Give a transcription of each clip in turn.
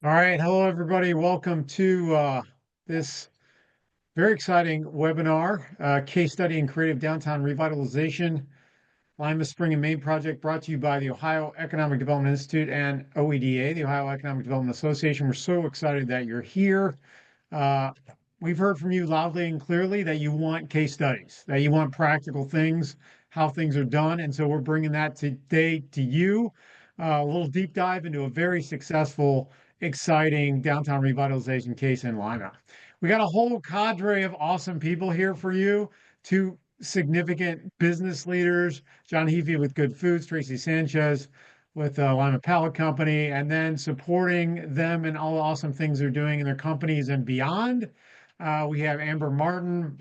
All right. Hello, everybody. Welcome to this very exciting webinar, Case Study in Creative Downtown Revitalization, Lima Spring and Main Project, brought to you by the Ohio Economic Development Institute and OEDA, the Ohio Economic Development Association. We're so excited that you're here. Uh, we've heard from you loudly and clearly that you want case studies, that you want practical things, how things are done. And so we're bringing that today to you. A little deep dive into a very successful, exciting downtown revitalization case in Lima. We got a whole cadre of awesome people here for you. Two significant business leaders, John Heafy with Good Foods, Tracy Sanchez with Lima Pallet Company, and then supporting them and all the awesome things they're doing in their companies and beyond. We have Amber Martin,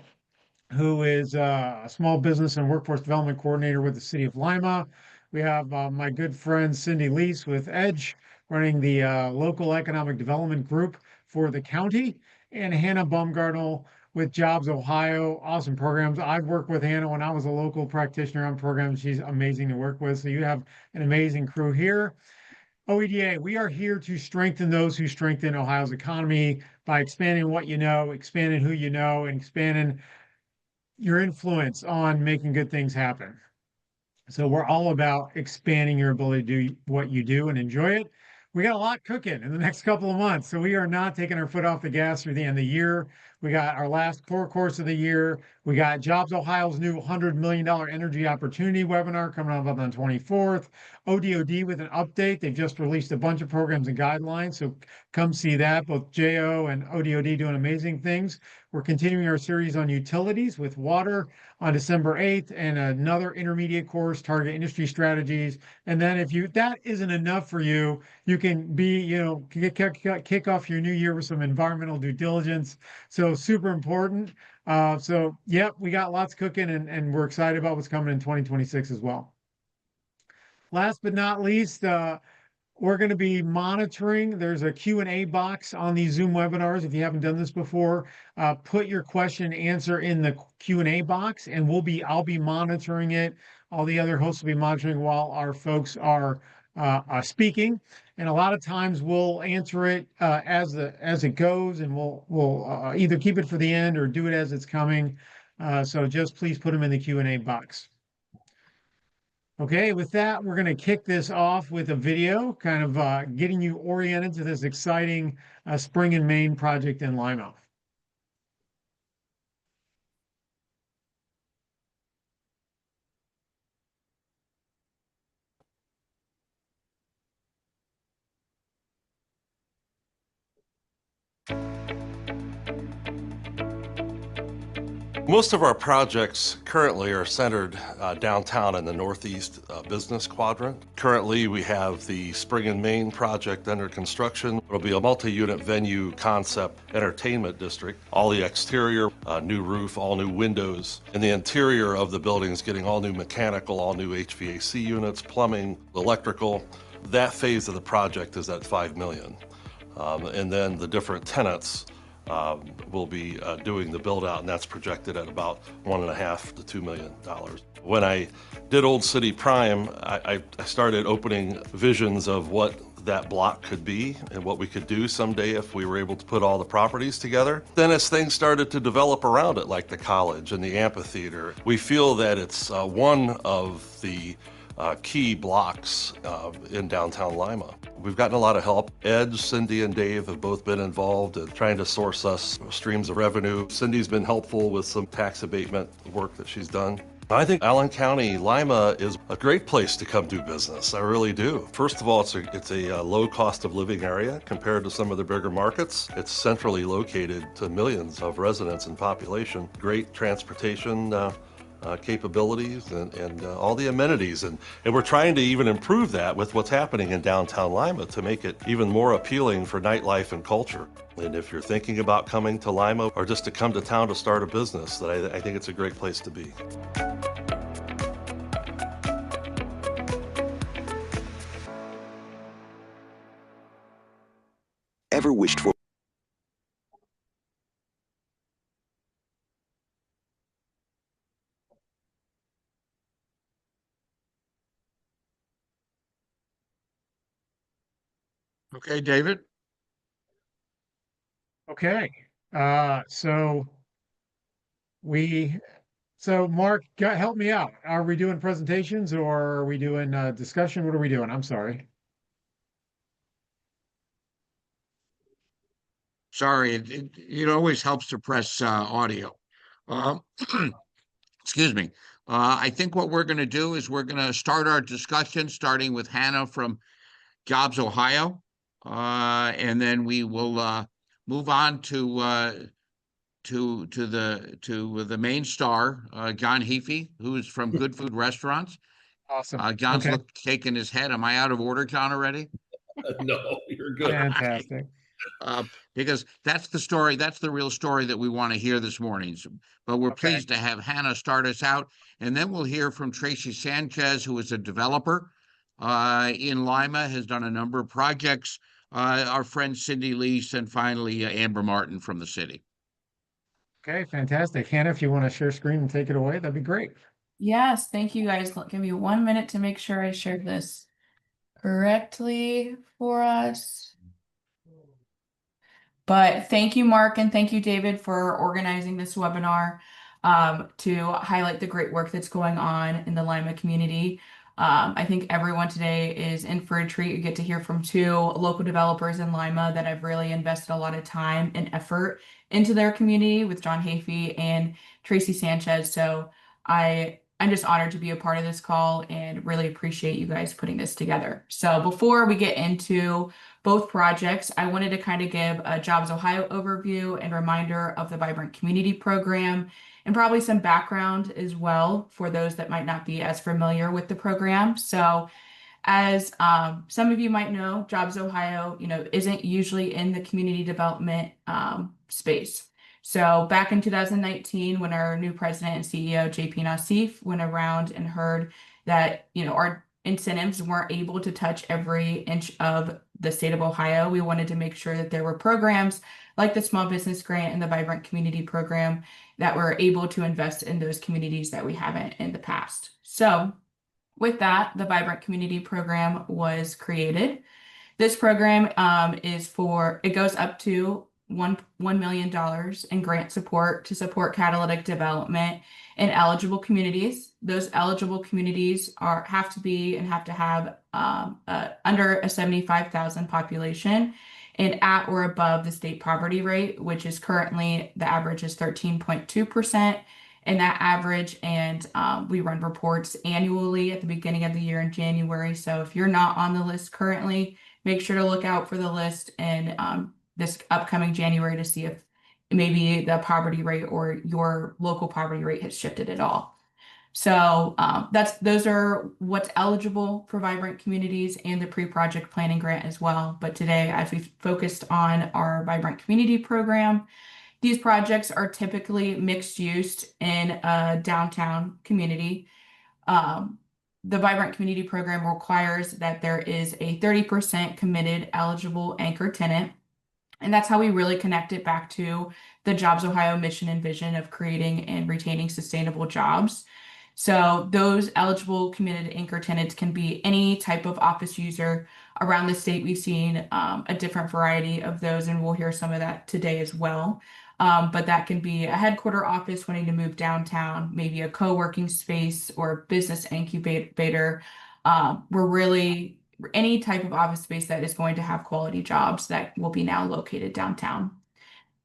who is a small business and workforce development coordinator with the city of Lima. We have my good friend Cindy Lease with Edge, running the local economic development group for the county, and Hannah Baumgartner with JobsOhio. Awesome programs. I've worked with Hannah when I was a local practitioner on programs. She's amazing to work with. So you have an amazing crew here. OEDA, we are here to strengthen those who strengthen Ohio's economy by expanding what you know, expanding who you know, and expanding your influence on making good things happen. So we're all about expanding your ability to do what you do and enjoy it. We got a lot cooking in the next couple of months, so we are not taking our foot off the gas through the end of the year. We got our last core course of the year. We got Jobs Ohio's new $100 million energy opportunity webinar coming up on the 24th. ODOD with an update. They've just released a bunch of programs and guidelines, so come see that. Both JO and ODOD doing amazing things. We're continuing our series on utilities with water on December 8th, and another intermediate course, target industry strategies. And then if that isn't enough for you, you can kick off your new year with some environmental due diligence. So super important. So yep, we got lots cooking, and we're excited about what's coming in 2026 as well. Last but not least, we're going to be monitoring. There's a Q&A box on these Zoom webinars. If you haven't done this before, put your question and answer in the Q&A box, and I'll be monitoring it. All the other hosts will be monitoring while our folks are speaking. And a lot of times we'll answer it as it goes, and we'll either keep it for the end or do it as it's coming. So just please put them in the Q&A box. Okay, with that, we're going to kick this off with a video, kind of getting you oriented to this exciting spring and main project in Lima. Most of our projects currently are centered downtown in the Northeast business quadrant. Currently, we have the Spring and Main project under construction. It'll be a multi-unit venue concept entertainment district. All the exterior, new roof, all new windows. And the interior of the building is getting all new mechanical, all new HVAC units, plumbing, electrical. That phase of the project is at $5 million. And then the different tenants will be doing the build out, and that's projected at about $1.5 to $2 million. When I did Old City Prime, I started opening visions of what that block could be and what we could do someday if we were able to put all the properties together. Then as things started to develop around it, like the college and the amphitheater, we feel that it's one of the key blocks in downtown Lima. We've gotten a lot of help. Ed, Cindy, and Dave have both been involved in trying to source us streams of revenue. Cindy's been helpful with some tax abatement work that she's done. I think Allen County, Lima is a great place to come do business. I really do. First of all, it's a low cost of living area compared to some of the bigger markets. It's centrally located to millions of residents and population. Great transportation capabilities and all the amenities. And we're trying to even improve that with what's happening in downtown Lima to make it even more appealing for nightlife and culture. And if you're thinking about coming to Lima or just to come to town to start a business, I think it's a great place to be. Ever wished for? Okay, David. Okay. Uh, so we, so Mark, help me out. Are we doing presentations or are we doing discussion? What are we doing? I'm sorry. Sorry, it always helps to press audio. Um, excuse me. I think what we're going to do is we're going to start our discussion, starting with Hannah from Jobs Ohio, and then we will move on to the main star, John Heafy, who is from Good Food Restaurants. Awesome. John's Okay. shaking his head. Am I out of order, John, already? No, you're good. Fantastic. uh, because that's the story. That's the real story that we want to hear this morning. But we're Okay. pleased to have Hannah start us out, and then we'll hear from Tracy Sanchez, who is a developer in Lima, has done a number of projects. Our friend Cindy Lease, and finally Amber Martin from the city. Okay. Fantastic. Hannah, if you want to share screen and take it away, that'd be great. Yes, thank you guys. Give me 1 minute to make sure I shared this correctly for us. But thank you, Mark, and thank you, David, for organizing this webinar to highlight the great work that's going on in the Lima community. I think everyone today is in for a treat. You get to hear from two local developers in Lima that have really invested a lot of time and effort into their community with John Heafy and Tracy Sanchez. So I'm just honored to be a part of this call and really appreciate you guys putting this together. So before we get into both projects, I wanted to kind of give a Jobs Ohio overview and reminder of the Vibrant Community Program, and probably some background as well for those that might not be as familiar with the program. So as some of you might know, Jobs Ohio, isn't usually in the community development space. So back in 2019, when our new president and CEO, JP Nassif, went around and heard that, our incentives weren't able to touch every inch of the state of Ohio, we wanted to make sure that there were programs like the Small Business Grant and the Vibrant Community Program that were able to invest in those communities that we haven't in the past. So with that, the Vibrant Community Program was created. This program it goes up to $1 million in grant support to support catalytic development in eligible communities. Those eligible communities have to have under a 75,000 population and at or above the state poverty rate, which is currently the average is 13.2%. And that average, and we run reports annually at the beginning of the year in January. So if you're not on the list currently, make sure to look out for the list in this upcoming January to see if maybe the poverty rate or your local poverty rate has shifted at all. So those are what's eligible for Vibrant Communities and the pre-project planning grant as well. But today, as we've focused on our Vibrant Community Program, these projects are typically mixed use in a downtown community. The Vibrant Community Program requires that there is a 30% committed eligible anchor tenant. And that's how we really connect it back to the Jobs Ohio mission and vision of creating and retaining sustainable jobs. So those eligible committed anchor tenants can be any type of office user around the state. We've seen a different variety of those, and we'll hear some of that today as well. But that can be a headquarter office wanting to move downtown, maybe a co-working space or business incubator. We're really any type of office space that is going to have quality jobs that will be now located downtown.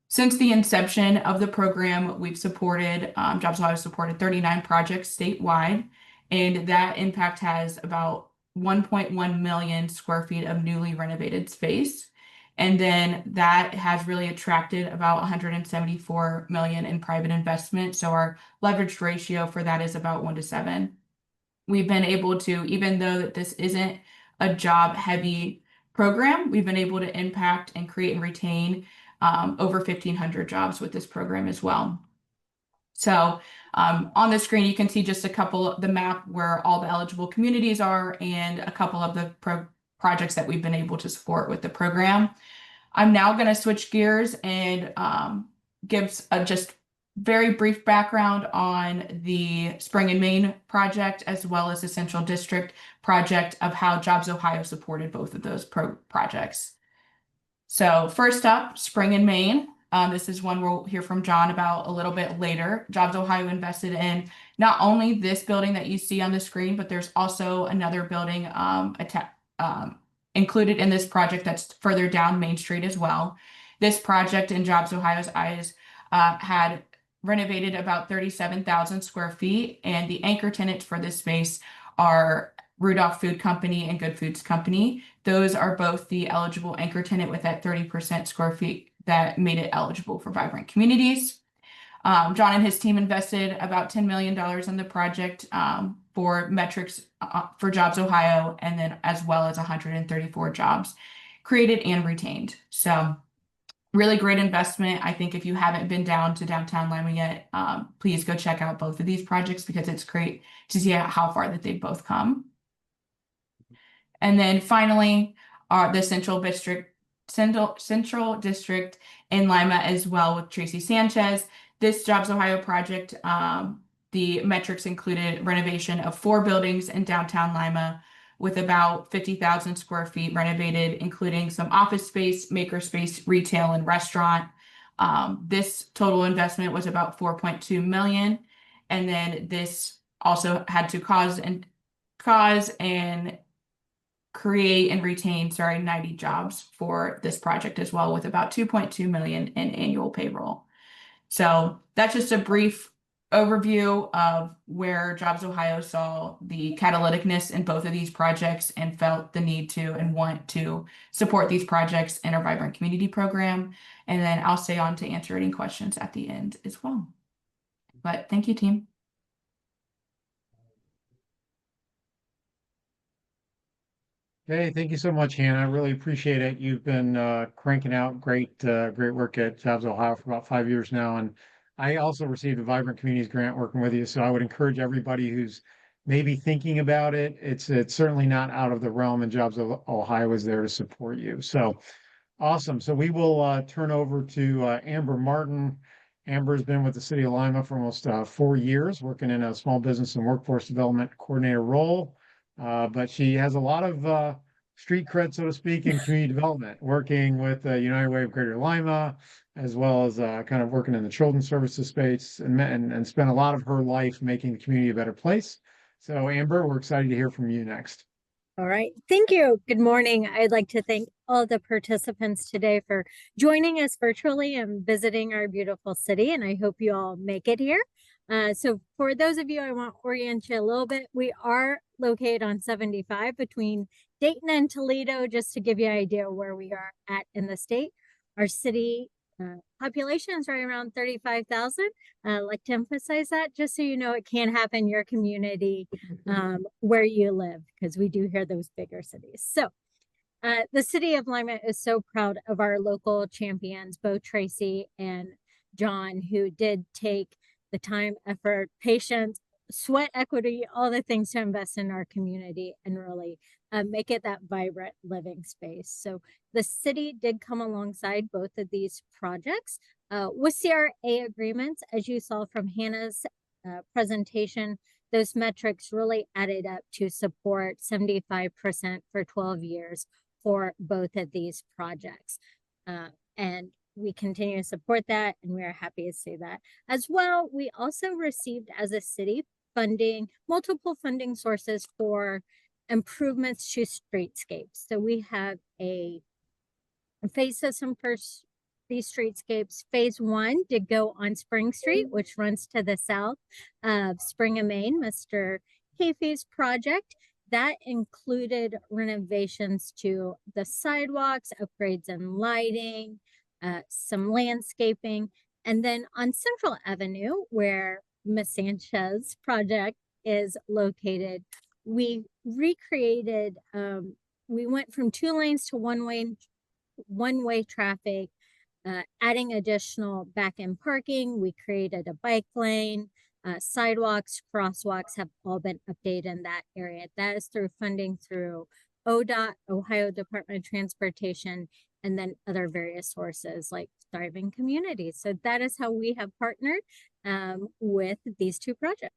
Since the inception of the program, we've supported, Jobs Ohio supported 39 projects statewide, and that impact has about 1.1 million square feet of newly renovated space. And then that has really attracted about 174 million in private investment. So our leveraged ratio for that is about 1:7. We've been able to, even though that this isn't a job heavy program, we've been able to impact and create and retain over 1,500 jobs with this program as well. So on the screen, you can see just a couple of the map where all the eligible communities are and a couple of the projects that we've been able to support with the program. I'm now going to switch gears and give just very brief background on the Spring and Main project, as well as the Central District project of how Jobs Ohio supported both of those projects. So first up, Spring and Main. This is one we'll hear from John about a little bit later. JobsOhio invested in not only this building that you see on the screen, but there's also another building included in this project that's further down Main Street as well. This project in JobsOhio's eyes had renovated about 37,000 square feet, and the anchor tenants for this space are Rudolph Food Company and Good Foods Company. Those are both the eligible anchor tenant with that 30% square feet that made it eligible for vibrant communities. John and his team invested about $10 million in the project for metrics for JobsOhio, and then as well as 134 jobs created and retained. So really great investment. I think if you haven't been down to downtown Lima yet, please go check out both of these projects because it's great to see how far that they've both come. And then finally, the Central District in Lima as well with Tracy Sanchez. This JobsOhio project, the metrics included renovation of 4 buildings in downtown Lima with about 50,000 square feet renovated, including some office space, makerspace, retail, and restaurant. This total investment was about $4.2 million. And then this also had to cause and create and retain 90 jobs for this project as well, with about $2.2 million in annual payroll. So that's just a brief overview of where JobsOhio saw the catalyticness in both of these projects and felt the need to and want to support these projects in our Vibrant Community program. And then I'll stay on to answer any questions at the end as well. But thank you, team. Hey, thank you so much, Hannah. I really appreciate it. You've been cranking out great work at JobsOhio for about 5 years now. And I also received a Vibrant Communities grant working with you. So I would encourage everybody who's maybe thinking about it. It's certainly not out of the realm, and JobsOhio is there to support you. So awesome. So we will turn over to Amber Martin. Amber's been with the City of Lima for almost 4 years, working in a small business and workforce development coordinator role. But she has a lot of street cred, so to speak, in community development, working with United Way of Greater Lima, as well as kind of working in the children's services space, and spent a lot of her life making the community a better place. So, Amber, we're excited to hear from you next. All right. Thank you. Good morning. I'd like to thank all the participants today for joining us virtually and visiting our beautiful city, and I hope you all make it here. So for those of you, I want to orient you a little bit. We are located on 75 between Dayton and Toledo, just to give you an idea where we are at in the state. Our city population is right around 35,000. I'd like to emphasize that just so you know it can happen in your community where you live, because we do hear those bigger cities. So the City of Lima is so proud of our local champions, both Tracy and John, who did take the time, effort, patience, sweat equity, all the things to invest in our community and really make it that vibrant living space. So the city did come alongside both of these projects with CRA agreements. As you saw from Hannah's presentation, those metrics really added up to support 75% for 12 years for both of these projects. And we continue to support that, and we are happy to say that. As well, we also received as a city funding, multiple funding sources for improvements to streetscapes. So we have a phase system for these streetscapes. Phase 1 did go on Spring Street, which runs to the south of Spring and Main, Mr. Hefe's project. That included renovations to the sidewalks, upgrades in lighting, some landscaping. And then on Central Avenue, where Ms. Sanchez's project is located, we recreated, we went from 2 lanes to one-way traffic, adding additional back-end parking. We created a bike lane, sidewalks, crosswalks have all been updated in that area. That is through funding through ODOT, Ohio Department of Transportation, and then other various sources like Thriving Communities. So that is how we have partnered with these 2 projects.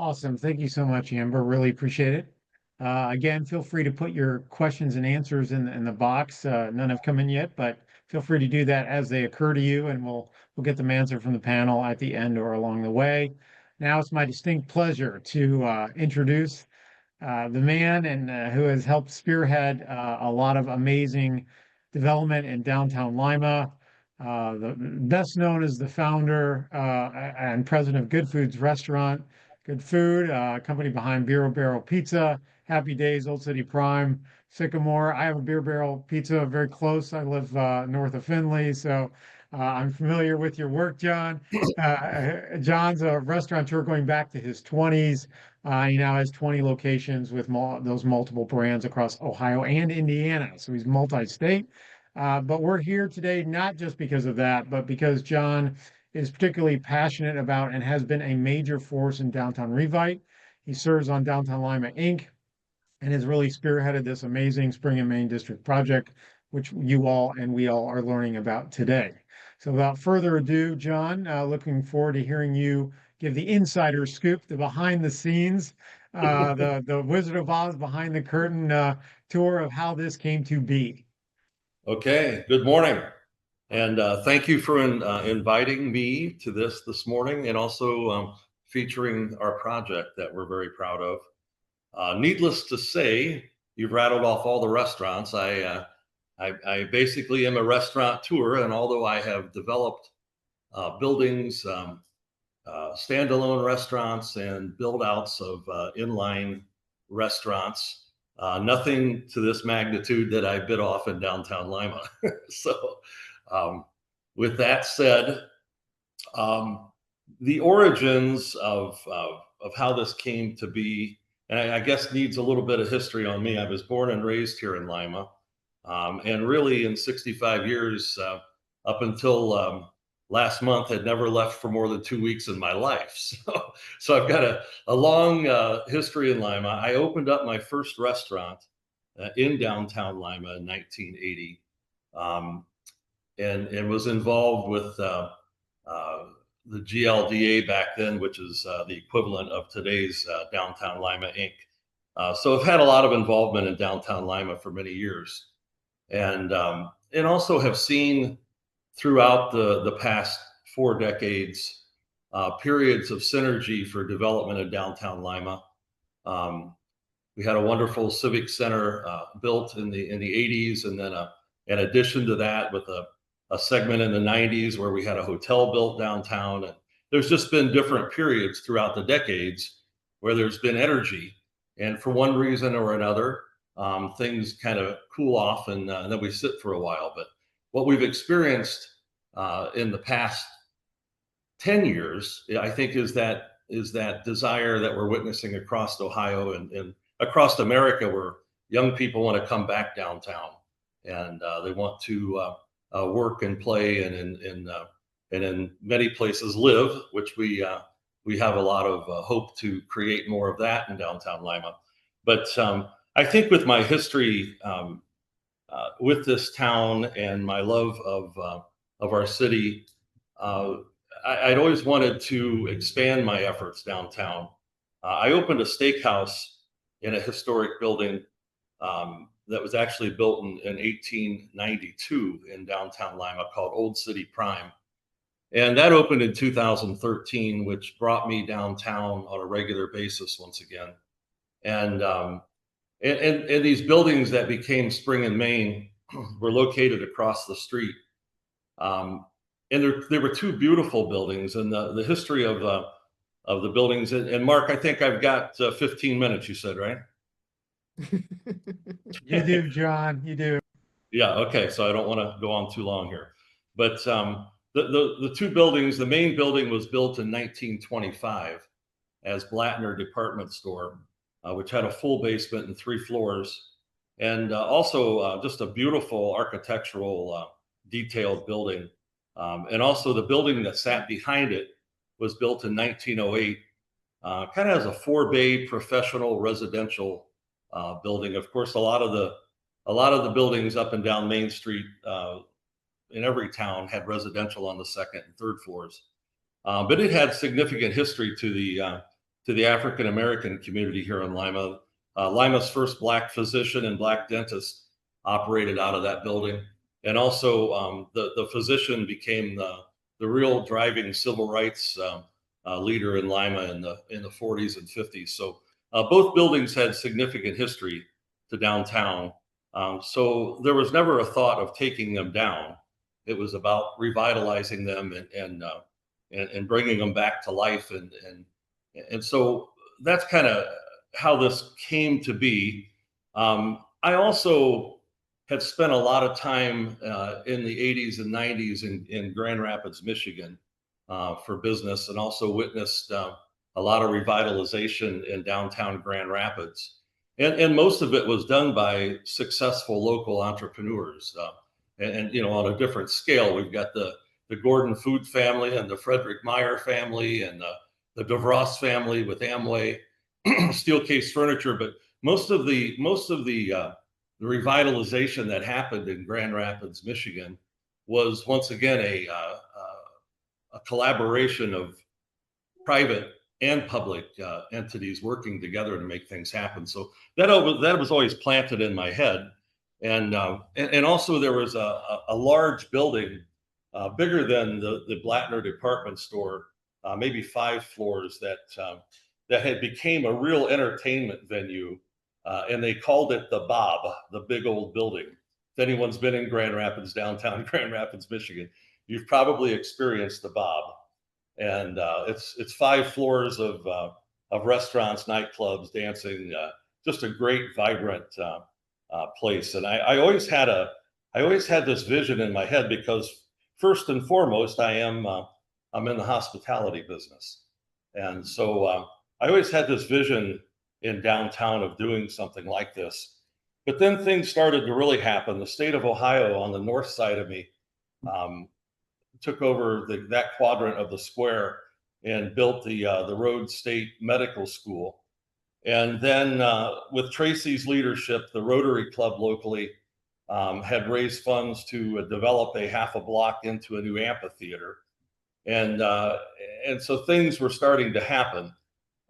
Awesome. Thank you so much, Amber. Really appreciate it. Again, feel free to put your questions and answers in the box. None have come in yet, but feel free to do that as they occur to you, and we'll get them answered from the panel at the end or along the way. Now it's my distinct pleasure to introduce the man and who has helped spearhead a lot of amazing development in downtown Lima. The best known as the founder and president of Good Foods Restaurant, Good Food, company behind Bureau Barrel Pizza, Happy Days, Old City Prime, Sycamore. I have a Beer Barrel Pizza very close. I live north of Findlay, so I'm familiar with your work, John. John's a restaurateur going back to his 20s. He now has 20 locations with those multiple brands across Ohio and Indiana. So he's multi-state. But we're here today not just because of that, but because John is particularly passionate about and has been a major force in downtown Revite. He serves on Downtown Lima Inc. and has really spearheaded this amazing Spring and Main District project, which you all and we all are learning about today. So without further ado, John, looking forward to hearing you give the insider scoop, the behind the scenes, the Wizard of Oz behind the curtain tour of how this came to be. Okay, good morning. And thank you for inviting me to this morning, and also featuring our project that we're very proud of. Needless to say, you've rattled off all the restaurants. I basically am a restaurateur, and although I have developed buildings, standalone restaurants, and build outs of inline restaurants, nothing to this magnitude that I bit off in downtown Lima. So with that said, the origins of how this came to be, and I guess needs a little bit of history on me. I was born and raised here in Lima, and really in 65 years, up until last month, had never left for more than 2 weeks in my life. So I've got a long history in Lima. I opened up my first restaurant in downtown Lima in 1980, and was involved with the GLDA back then, which is the equivalent of today's Downtown Lima Inc. So I've had a lot of involvement in downtown Lima for many years, and also have seen throughout the past 4 decades periods of synergy for development in downtown Lima. We had a wonderful civic center built in the 80s, and then in addition to that, with a segment in the 90s where we had a hotel built downtown. And there's just been different periods throughout the decades where there's been energy, and for one reason or another, things kind of cool off, and then we sit for a while. But what we've experienced in the past 10 years, I think, is that desire that we're witnessing across Ohio and across America, where young people want to come back downtown, and they want to work and play, and in many places live, which we have a lot of hope to create more of that in downtown Lima. But I think with my history with this town and my love of our city, I'd always wanted to expand my efforts downtown. I opened a steakhouse in a historic building that was actually built in 1892 in downtown Lima, called Old City Prime. And that opened in 2013, which brought me downtown on a regular basis once again. And these buildings that became Spring and Main were located across the street. And there were 2 beautiful buildings, and the history of the buildings. And Mark, I think I've got 15 minutes, you said, right? You do, John, you do. Yeah, okay, so I don't want to go on too long here. But the 2 buildings, the main building was built in 1925 as Blattner Department Store, which had a full basement and 3 floors, and also just a beautiful architectural detailed building. And also the building that sat behind it was built in 1908, kind of as a 4-bay professional residential building. Of course, a lot of the buildings up and down Main Street in every town had residential on the 2nd and 3rd floors, but it had significant history to to the African American community here in Lima. Lima's first Black physician and Black dentist operated out of that building. And also the physician became the real driving civil rights leader in Lima in the 40s and 50s. So both buildings had significant history to downtown. So there was never a thought of taking them down. It was about revitalizing them and bringing them back to life. And so that's kind of how this came to be. I also had spent a lot of time in the 80s and 90s in Grand Rapids, Michigan for business, and also witnessed a lot of revitalization in downtown Grand Rapids. And most of it was done by successful local entrepreneurs. And you know, on a different scale, we've got the Gordon Food family and the Frederick Meyer family and the DeVos family with Amway, Steelcase Furniture. But most of the revitalization that happened in Grand Rapids, Michigan, was once again a collaboration of private and public entities working together to make things happen. So that was always planted in my head. And also there was a large building, bigger than the Blattner department store, maybe 5 floors, that had became a real entertainment venue. And they called it the Bob, the big old building. If anyone's been in Grand Rapids, downtown Grand Rapids, Michigan, you've probably experienced the Bob. And it's 5 floors of restaurants, nightclubs, dancing, just a great, vibrant place. And I always had this vision in my head, because first and foremost, I'm in the hospitality business. And so I always had this vision in downtown of doing something like this. But then things started to really happen. The state of Ohio, on the north side of me, took over that quadrant of the square and built the Rhodes State Medical School. And then with Tracy's leadership, the Rotary Club locally had raised funds to develop a half a block into a new amphitheater. And so things were starting to happen.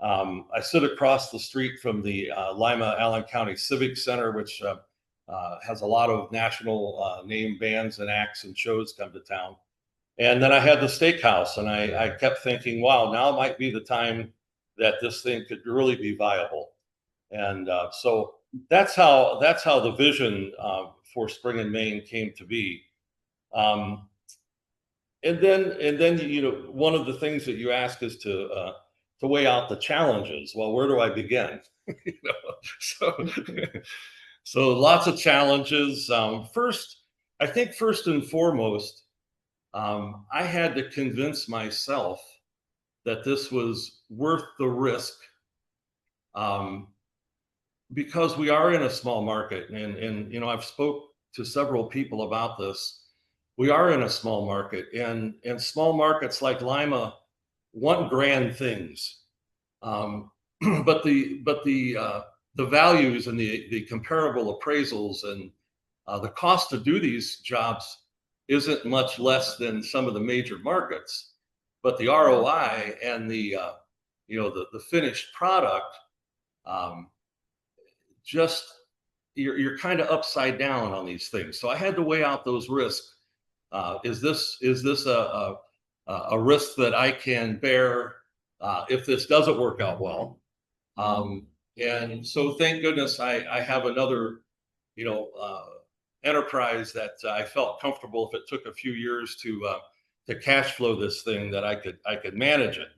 I sit across the street from the Lima Allen County Civic Center, which has a lot of national name bands and acts and shows come to town. And then I had the steakhouse, and I kept thinking, wow, now might be the time that this thing could really be viable. And so that's how the vision for Spring and Main came to be. And then you know, one of the things that you ask is to weigh out the challenges. Well, where do I begin? You know, so lots of challenges. I think first and foremost, I had to convince myself that this was worth the risk, because we are in a small market, and you know, I've spoke to several people about this. We are in a small market, and small markets like Lima want grand things, but the values and the comparable appraisals and the cost to do these jobs isn't much less than some of the major markets, but the ROI and the finished product, just you're kind of upside down on these things. So I had to weigh out those risks. Is this a risk that I can bear if this doesn't work out well? And so thank goodness I have another, enterprise that I felt comfortable, if it took a few years to cash flow this thing, that I could manage it.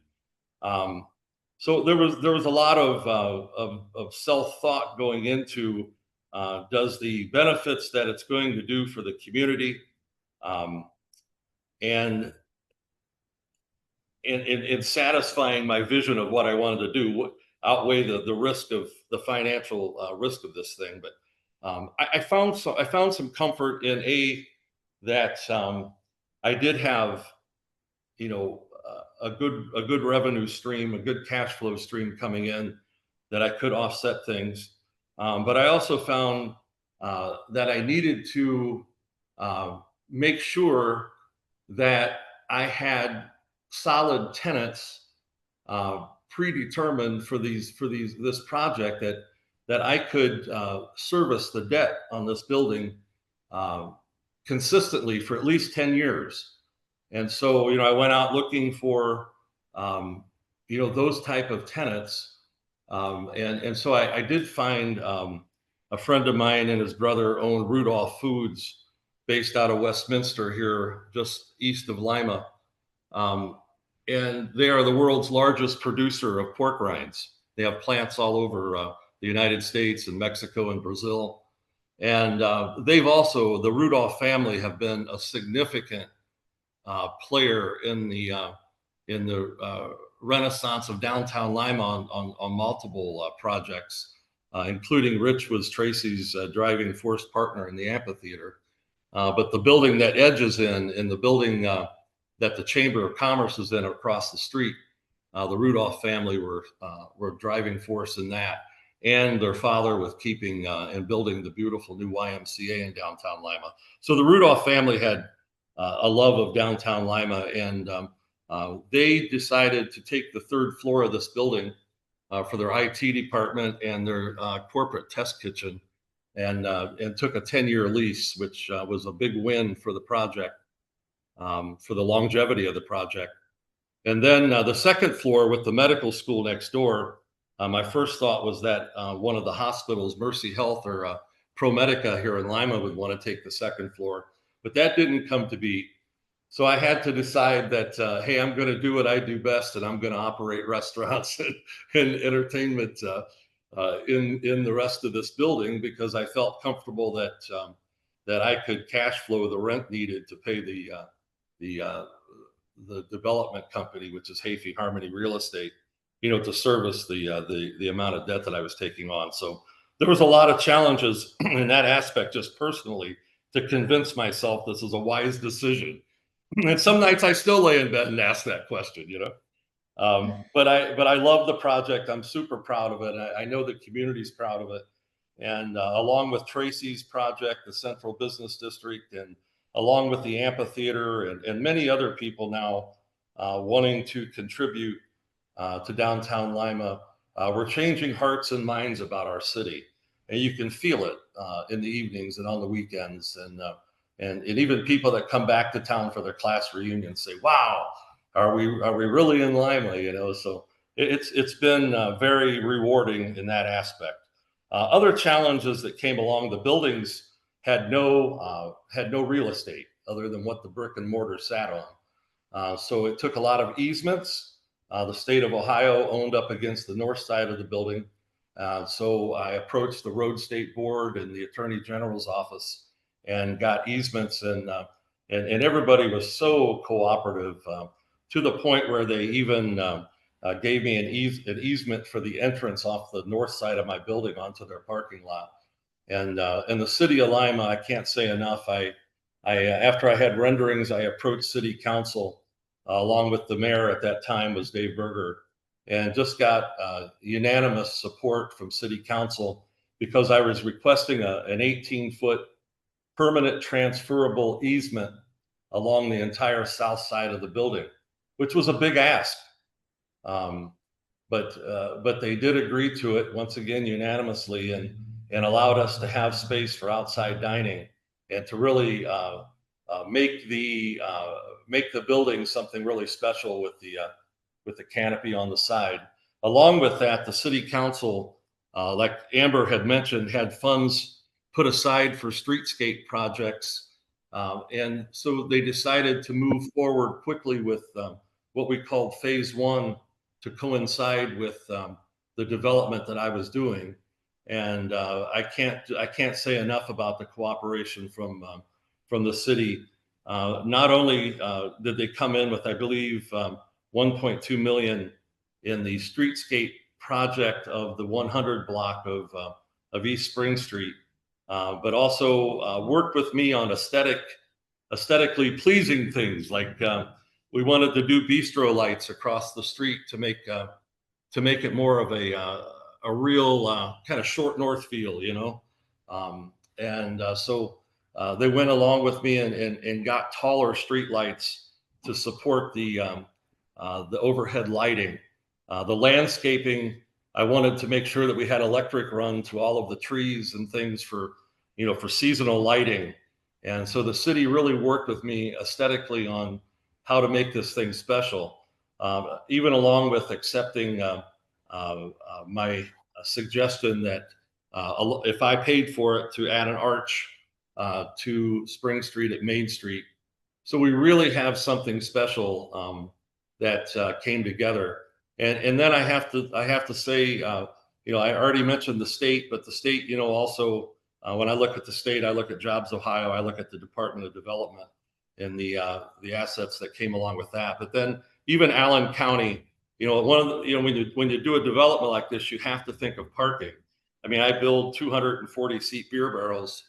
So there was a lot of self-thought going into does the benefits that it's going to do for the community and in satisfying my vision of what I wanted to do outweigh the risk of the financial risk of this thing. But I found some comfort in that I did have, a good revenue stream, a good cash flow stream coming in that I could offset things. But I also found that I needed to make sure that I had solid tenants predetermined for this project that I could service the debt on this building consistently for at least 10 years. And so, I went out looking for, those type of tenants. And so I did find a friend of mine and his brother owned Rudolph Foods based out of Westminster here, just east of Lima. And they are the world's largest producer of pork rinds. They have plants all over the United States and Mexico and Brazil. And they've also, the Rudolph family have been a significant player in the renaissance of downtown Lima on multiple projects, including Rich was Tracy's driving force partner in the amphitheater. But the building that Edge is in the building that the Chamber of Commerce is in across the street, the Rudolph family were driving force in that, and their father with keeping and building the beautiful new YMCA in downtown Lima. So the Rudolph family had a love of downtown Lima, and they decided to take the third floor of this building for their IT department and their corporate test kitchen, and took a 10-year lease, which was a big win for the project, for the longevity of the project. And then the second floor with the medical school next door, my first thought was that one of the hospitals, Mercy Health or ProMedica here in Lima, would want to take the second floor, but that didn't come to be. So I had to decide that, hey, I'm going to do what I do best, and I'm going to operate restaurants and entertainment in the rest of this building, because I felt comfortable that I could cash flow the rent needed to pay the development company, which is Hayfie Harmony Real Estate, to service the amount of debt that I was taking on. So there was a lot of challenges in that aspect, just personally, to convince myself this is a wise decision. And some nights I still lay in bed and ask that question, but I love the project. I'm super proud of it. I know the community's proud of it. And along with Tracy's project, the Central Business District, and along with the amphitheater and many other people now wanting to contribute to downtown Lima, we're changing hearts and minds about our city. And you can feel it in the evenings and on the weekends. And even people that come back to town for their class reunions say, wow, are we really in Lima? So it's been very rewarding in that aspect. Other challenges that came along, the buildings had no real estate other than what the brick and mortar sat on. So it took a lot of easements. The state of Ohio owned up against the north side of the building. So I approached the Road State Board and the Attorney General's office and got easements, and everybody was so cooperative to the point where they even gave me an easement for the entrance off the north side of my building onto their parking lot. And the city of Lima, I can't say enough. I after I had renderings, I approached City Council along with the mayor at that time was Dave Berger, and just got unanimous support from City Council because I was requesting an 18-foot permanent transferable easement along the entire south side of the building, which was a big ask. But they did agree to it once again unanimously, and allowed us to have space for outside dining and to really make the building something really special with the canopy on the side. Along with that, the city council, like Amber had mentioned, had funds put aside for streetscape projects. And so they decided to move forward quickly with what we called phase one to coincide with the development that I was doing. And I can't say enough about the cooperation from the city. Not only did they come in with, I believe, 1.2 million in the streetscape project of the 100 block of East Spring Street, but also worked with me on aesthetically pleasing things, like we wanted to do bistro lights across the street to make it more of a real kind of short north feel, so they went along with me and got taller street lights to support the overhead lighting. The landscaping, I wanted to make sure that we had electric run to all of the trees and things for, for seasonal lighting. And so the city really worked with me aesthetically on how to make this thing special, even along with accepting my suggestion that if I paid for it, to add an arch to Spring Street at Main Street. So we really have something special that came together. And then I have to say, I already mentioned the state, but the state, also when I look at the state, I look at JobsOhio, I look at the Department of Development and the assets that came along with that. But then even Allen County, one of the, when you do a development like this, you have to think of parking. I mean, I build 240 seat beer barrels,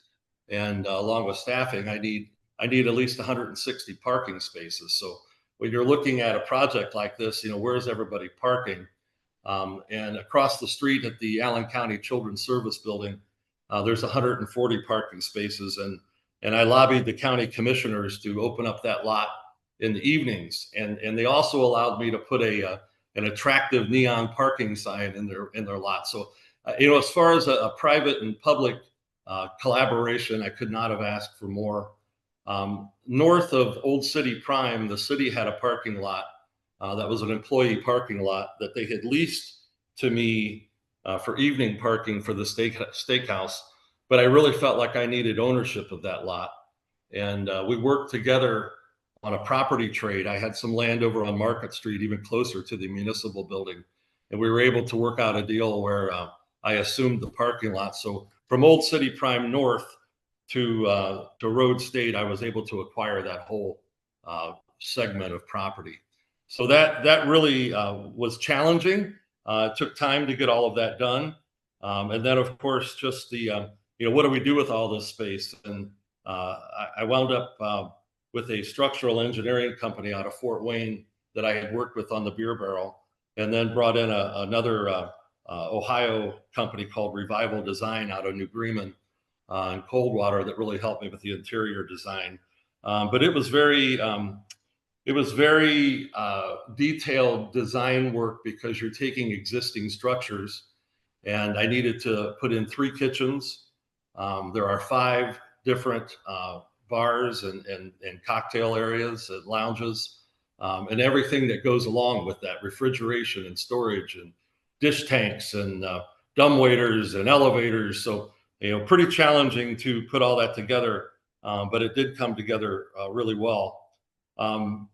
and along with staffing, I need at least 160 parking spaces. So when you're looking at a project like this, where's everybody parking? And across the street at the Allen County Children's Service Building, there's 140 parking spaces, and I lobbied the county commissioners to open up that lot in the evenings, and they also allowed me to put an attractive neon parking sign in their lot. So, as far as a private and public collaboration, I could not have asked for more. North of Old City Prime, the city had a parking lot that was an employee parking lot that they had leased to me for evening parking for the steakhouse. But I really felt like I needed ownership of that lot. And we worked together on a property trade. I had some land over on Market Street, even closer to the municipal building. And we were able to work out a deal where I assumed the parking lot. So from Old City Prime North to Road State, I was able to acquire that whole segment of property. So that really was challenging. It took time to get all of that done. And then, of course, just the, what do we do with all this space? And I wound up with a structural engineering company out of Fort Wayne that I had worked with on the beer barrel, and then brought in another Ohio company called Revival Design out of New Bremen in Coldwater that really helped me with the interior design. But it was very detailed design work because you're taking existing structures, and I needed to put in 3 kitchens. There are 5 different bars and cocktail areas and lounges, and everything that goes along with that, refrigeration and storage and dish tanks and dumbwaiters and elevators. So, pretty challenging to put all that together, but it did come together really well. And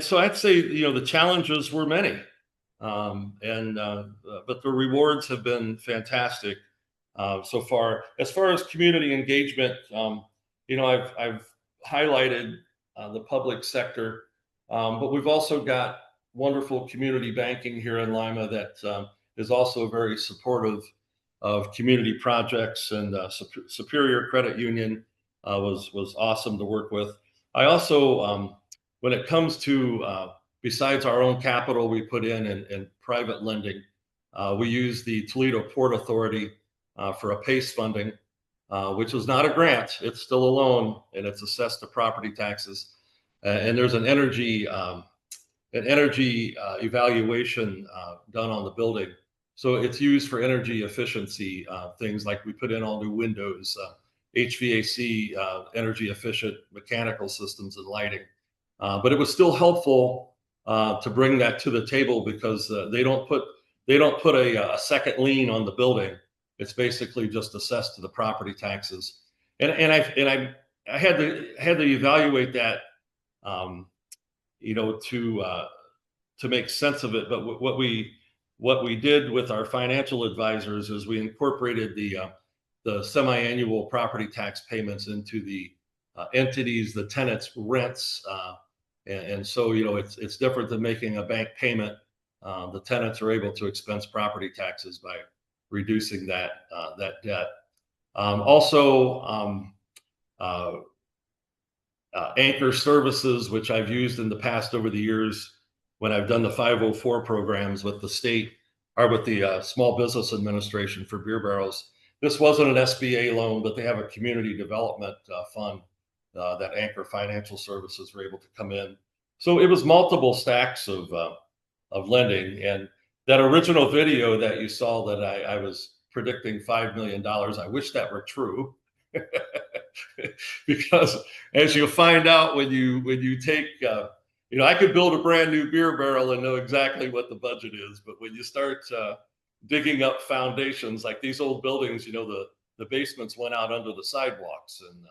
so I'd say, the challenges were many, but the rewards have been fantastic so far. As far as community engagement, I've highlighted the public sector, but we've also got wonderful community banking here in Lima that is also very supportive of community projects, and Superior Credit Union was awesome to work with. I also, when it comes to, besides our own capital we put in private lending, we use the Toledo Port Authority for a PACE funding, which is not a grant, it's still a loan, and it's assessed to property taxes. And there's an energy evaluation done on the building. So it's used for energy efficiency, things like we put in all new windows, HVAC, energy efficient mechanical systems and lighting. But it was still helpful to bring that to the table because they don't put a second lien on the building. It's basically just assessed to the property taxes. And I had to evaluate that, to make sense of it. But what we did with our financial advisors is we incorporated the semi-annual property tax payments into the entities, the tenants' rents, and so it's different than making a bank payment. The tenants are able to expense property taxes by reducing that debt. Anchor services, which I've used in the past over the years when I've done the 504 programs with the state or with the Small Business Administration for beer barrels. This wasn't an SBA loan, but they have a community development fund that Anchor Financial Services were able to come in. So it was multiple stacks of lending. And that original video that you saw that I was predicting $5 million, I wish that were true. Because as you'll find out when you take, I could build a brand new beer barrel and know exactly what the budget is, but when you start digging up foundations like these old buildings, the basements went out under the sidewalks, and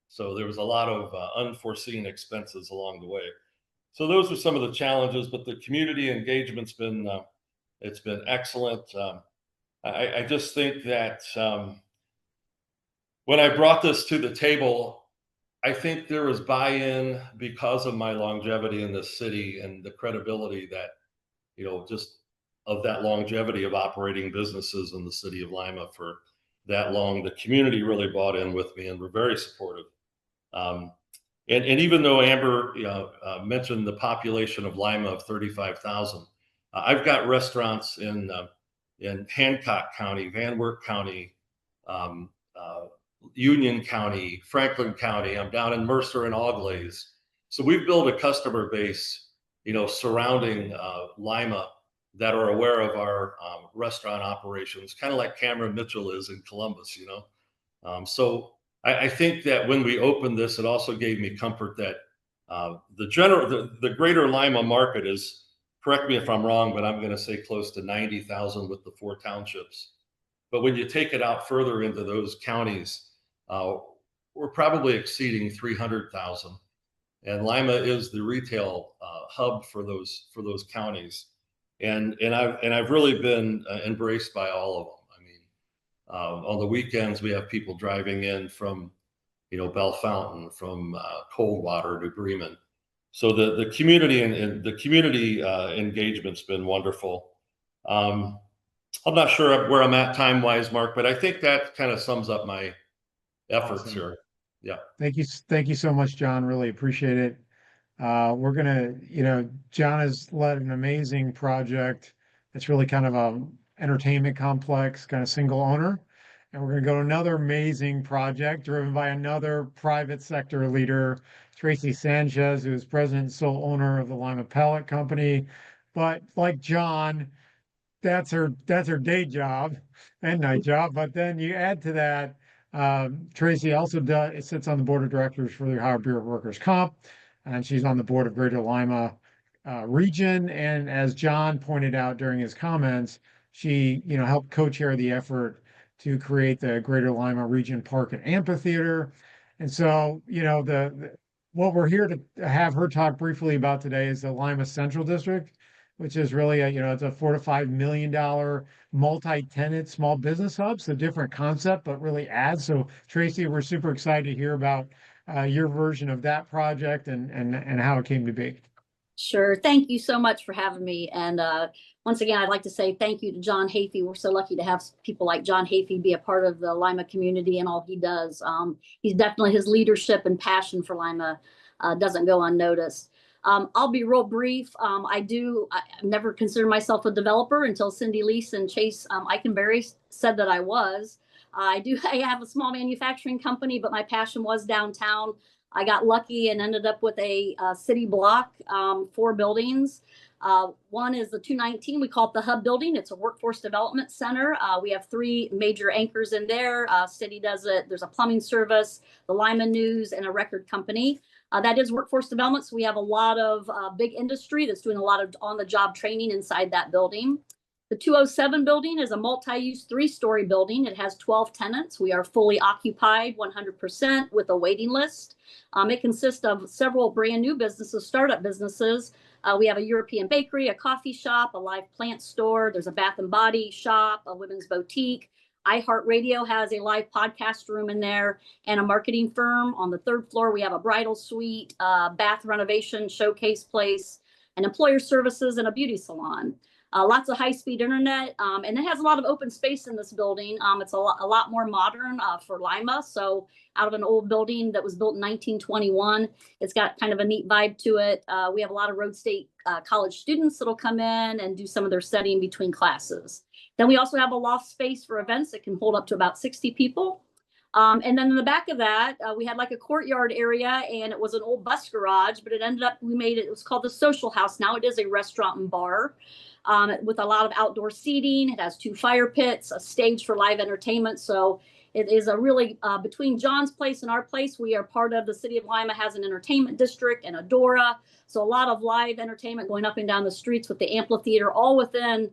so there was a lot of unforeseen expenses along the way. So those are some of the challenges, but the community engagement's been it's been excellent. I just think that when I brought this to the table, I think there was buy-in because of my longevity in this city and the credibility that, just of that longevity of operating businesses in the city of Lima for that long. The community really bought in with me and were very supportive. And even though Amber mentioned the population of Lima of 35,000, I've got restaurants in Hancock County, Van Wert County, Union County, Franklin County. I'm down in Mercer and Auglaize. So we've built a customer base, surrounding Lima that are aware of our restaurant operations, kind of like Cameron Mitchell is in Columbus, So I think that when we opened this, it also gave me comfort that the greater Lima market is, correct me if I'm wrong, but I'm going to say close to 90,000 with the 4 townships. But when you take it out further into those counties, we're probably exceeding 300,000. And Lima is the retail hub for those counties. And I've really been embraced by all of them. I mean, on the weekends, we have people driving in from, Bell Fountain, from Coldwater to Bremen. So the community and the community engagement's been wonderful. I'm not sure where I'm at time-wise, Mark, but I think that kind of sums up my efforts Awesome. here. Yeah. Thank you so much, John. Really appreciate it. We're gonna, John has led an amazing project. It's really kind of a entertainment complex, kind of single owner. And we're gonna go to another amazing project driven by another private sector leader, Tracy Sanchez, who is president and sole owner of the Lima Pellet Company. But like John, that's her day job and night job. But then you add to that, Tracy also sits on the board of directors for the Ohio Bureau of Workers' Comp, and she's on the board of Greater Lima Region. And as John pointed out during his comments, she helped co-chair the effort to create the Greater Lima Region Park and Amphitheater. And so, what we're here to have her talk briefly about today is the Lima Central District, which is really it's a $4 to $5 million multi-tenant small business hub. So different concept, but really adds. So Tracy, we're super excited to hear about your version of that project and how it came to be. Sure. Thank you so much for having me. And once again, I'd like to say thank you to John Hafey. We're so lucky to have people like John Hafey be a part of the Lima community and all he does. He's definitely, his leadership and passion for Lima doesn't go unnoticed. I'll be real brief. I never considered myself a developer until Cindy Lease and Chase Eikenberry said that I was. I have a small manufacturing company, but my passion was downtown. I got lucky and ended up with a city block, 4 buildings. One is the 219. We call it the Hub Building. It's a workforce development center. We have 3 major anchors in there. City does it. There's a plumbing service, the Lima News, and a record company. That is workforce development. So we have a lot of big industry that's doing a lot of on-the-job training inside that building. The 207 building is a multi-use 3-story building. It has 12 tenants. We are fully occupied 100% with a waiting list. It consists of several brand new businesses, startup businesses. We have a European bakery, a coffee shop, a live plant store. There's a bath and body shop, a women's boutique. iHeartRadio has a live podcast room in there and a marketing firm. On the 3rd floor, we have a bridal suite, bath renovation, showcase place, and employer services and a beauty salon. Lots of high-speed internet, and it has a lot of open space in this building. It's a lot more modern for Lima. So out of an old building that was built in 1921, it's got kind of a neat vibe to it. We have a lot of Rhode State college students that'll come in and do some of their studying between classes. Then we also have a loft space for events that can hold up to about 60 people. And then in the back of that, we had like a courtyard area, and it was an old bus garage, but it ended up, it was called the Social House. Now it is a restaurant and bar with a lot of outdoor seating. It has 2 fire pits, a stage for live entertainment. So it is a really, between John's place and our place, we are part of the city of Lima has an entertainment district and Adora. So a lot of live entertainment going up and down the streets with the amphitheater, all within,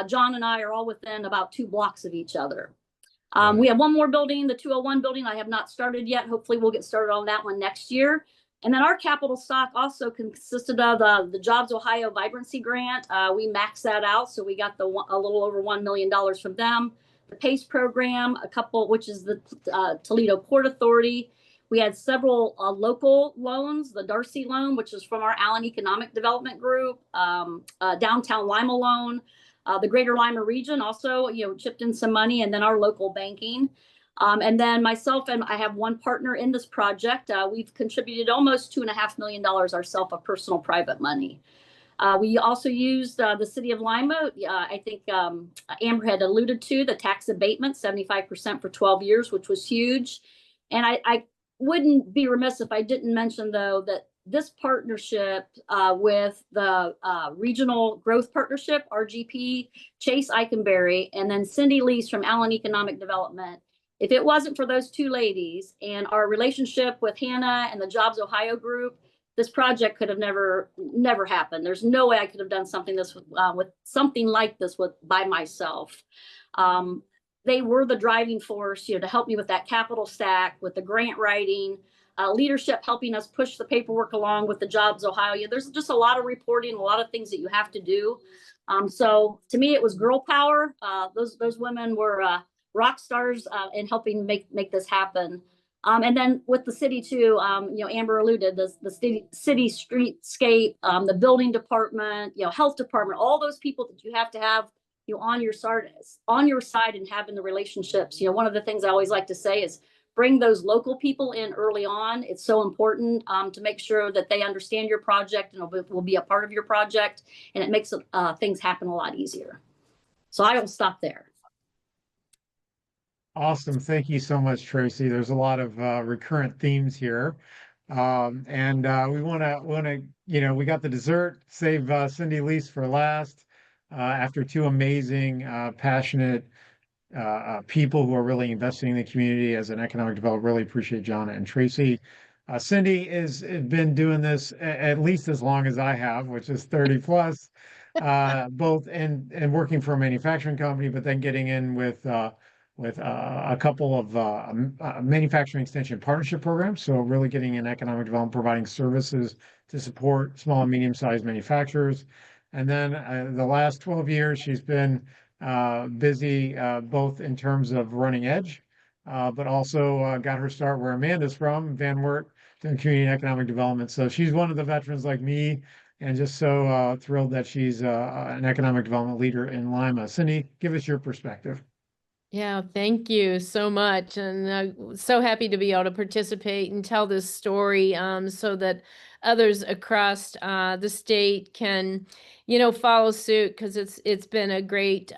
John and I are all within about 2 blocks of each other. We have one more building, the 201 building. I have not started yet. Hopefully we'll get started on that one next year. And then our capital stock also consisted of the JobsOhio Vibrancy Grant. We maxed that out. So we got a little over $1 million from them. The PACE program, which is the Toledo Port Authority. We had several local loans, the Darcy loan, which is from our Allen Economic Development Group, Downtown Lima loan. The Greater Lima region also, chipped in some money, and then our local banking. And then myself and I have one partner in this project. We've contributed almost $2.5 million ourselves of personal private money. We also used the city of Lima. I think Amber had alluded to the tax abatement, 75% for 12 years, which was huge. And I wouldn't be remiss if I didn't mention, though, that this partnership with the Regional Growth Partnership, RGP, Chase Eikenberry, and then Cindy Lease from Allen Economic Development. If it wasn't for those 2 ladies and our relationship with Hannah and the JobsOhio group, this project could have never happened. There's no way I could have done something with something like this by myself. They were the driving force, to help me with that capital stack, with the grant writing, leadership helping us push the paperwork along with the JobsOhio. There's just a lot of reporting, a lot of things that you have to do. So to me, it was girl power. Those women were rock stars in helping make this happen. And then with the city too, Amber alluded, the city streetscape, the building department, health department, all those people that you have to have on your side and having the relationships. One of the things I always like to say is bring those local people in early on. It's so important to make sure that they understand your project and will be a part of your project, and it makes things happen a lot easier. So I will stop there. Awesome. Thank you so much, Tracy. There's a lot of recurrent themes here. And we want to, we got the dessert, save Cindy Lease for last. After 2 amazing, passionate people who are really investing in the community as an economic developer. Really appreciate John and Tracy. Cindy has been doing this at least as long as I have, which is 30 plus, both and working for a manufacturing company, but then getting in with a couple of manufacturing extension partnership programs. So really getting in economic development, providing services to support small and medium-sized manufacturers. And then the last 12 years, she's been busy both in terms of running Edge, but also got her start where Amanda's from, Van Wert, doing community and economic development. So she's one of the veterans like me, and just so thrilled that she's an economic development leader in Lima. Cindy, give us your perspective. Yeah, thank you so much. And so happy to be able to participate and tell this story so that others across the state can, follow suit, because it's been a great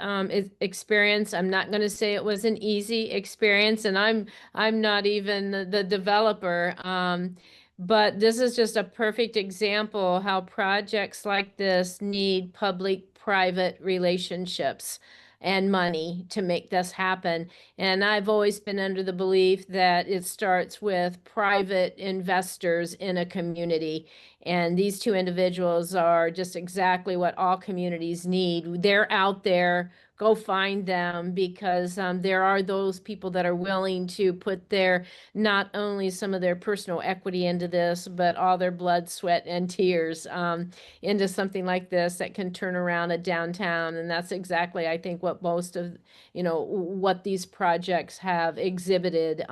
experience. I'm not going to say it was an easy experience, and I'm not even the developer. But this is just a perfect example how projects like this need public-private relationships and money to make this happen. And I've always been under the belief that it starts with private investors in a community. And these 2 individuals are just exactly what all communities need. They're out there. Go find them, because there are those people that are willing to put not only some of their personal equity into this, but all their blood, sweat, and tears into something like this that can turn around a downtown. And that's exactly, I think, what most of, what these projects have exhibited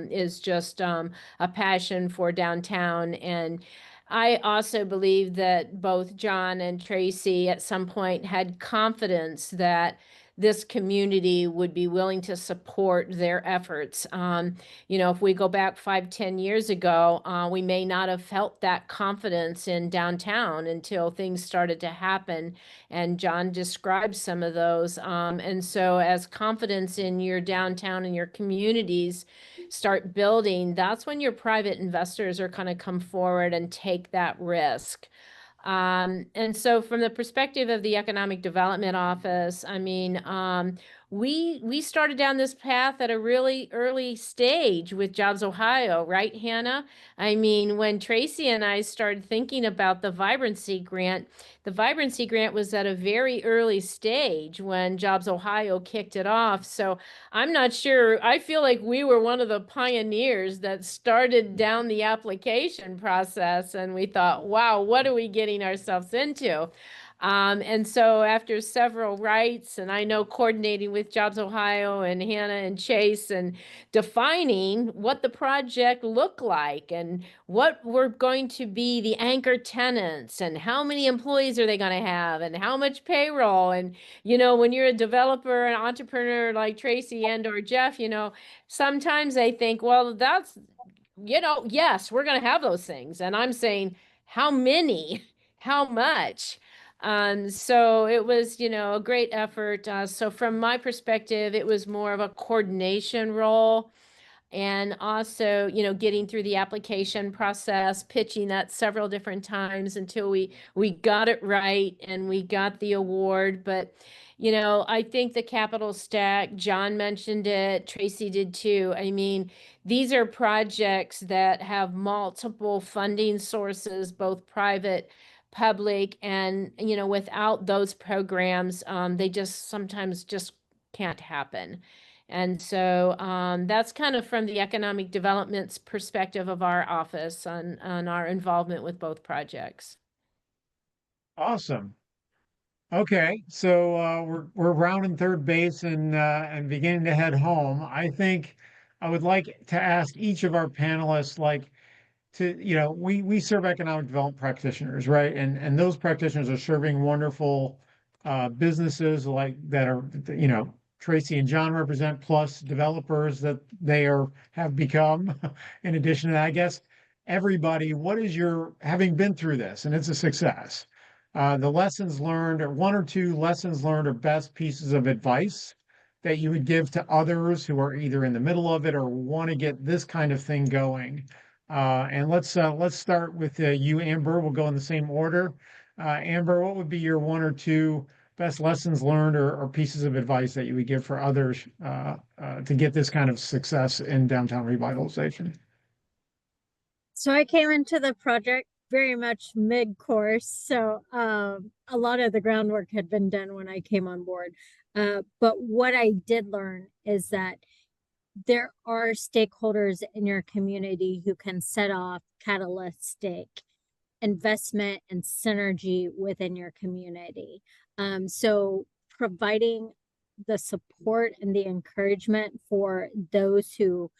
is just a passion for downtown. And I also believe that both John and Tracy at some point had confidence that this community would be willing to support their efforts. If we go back 5-10 years ago, we may not have felt that confidence in downtown until things started to happen. And John described some of those. And so as confidence in your downtown and your communities start building, that's when your private investors are going to come forward and take that risk. And so from the perspective of the Economic Development Office, I mean, we started down this path at a really early stage with JobsOhio, right, Hannah? I mean, when Tracy and I started thinking about the Vibrancy Grant was at a very early stage when JobsOhio kicked it off. So I'm not sure. I feel like we were one of the pioneers that started down the application process, and we thought, wow, what are we getting ourselves into? And so after several writes, and I know coordinating with JobsOhio and Hannah and Chase and defining what the project looked like and what were going to be the anchor tenants and how many employees are they going to have and how much payroll. And, you know, when you're a developer, an entrepreneur like Tracy and or Jeff, you know, sometimes they think, well, that's, you know, yes, we're going to have those things. And I'm saying, how many, how much? So it was, you know, a great effort. So from my perspective, it was more of a coordination role and also, you know, getting through the application process, pitching that several different times until we got it right and we got the award. But, you know, I think the capital stack, John mentioned it, Tracy did too. I mean, these are projects that have multiple funding sources, both private, public, and, you know, without those programs, they just sometimes just can't happen. And so that's kind of from the economic development's perspective of our office on our involvement with both projects. Awesome. Okay, so we're rounding third base and beginning to head home. I think I would like to ask each of our panelists, like, to, you know, we serve economic development practitioners, right? And those practitioners are serving wonderful businesses like that are, you know, Tracy and John represent, plus developers that they have become. In addition to that, I guess everybody, what is your, having been through this, and it's a success, the lessons learned, or one or two lessons learned or best pieces of advice that you would give to others who are either in the middle of it or want to get this kind of thing going. And let's start with you, Amber. We'll go in the same order. Amber, what would be your one or two best lessons learned or pieces of advice that you would give for others to get this kind of success in downtown revitalization? So I came into the project very much mid-course, so a lot of the groundwork had been done when I came on board. But what I did learn is that there are stakeholders in your community who can set off catalytic investment and synergy within your community. So providing the support and the encouragement for those who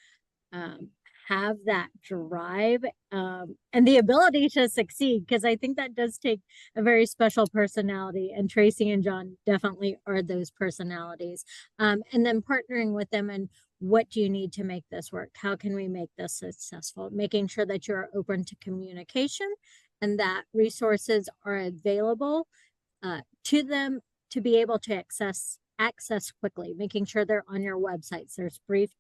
have that drive and the ability to succeed, because I think that does take a very special personality, and Tracy and John definitely are those personalities. And then partnering with them and what do you need to make this work? How can we make this successful? Making sure that you're open to communication and that resources are available to them to be able to access quickly, making sure they're on your websites. There's brief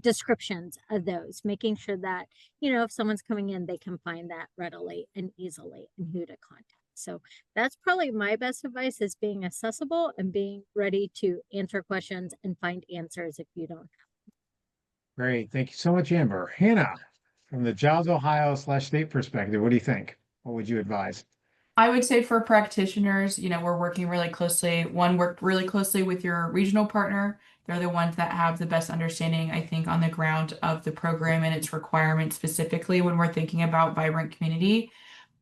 descriptions of those, making sure that, you know, if someone's coming in, they can find that readily and easily and who to contact. So that's probably my best advice, is being accessible and being ready to answer questions and find answers if you don't have them. Great. Thank you so much, Amber. Hannah, from the JobsOhio/state perspective, what do you think? What would you advise? I would say for practitioners, you know, we're working really closely. Work really closely with your regional partner. They're the ones that have the best understanding, I think, on the ground of the program and its requirements, specifically when we're thinking about vibrant community.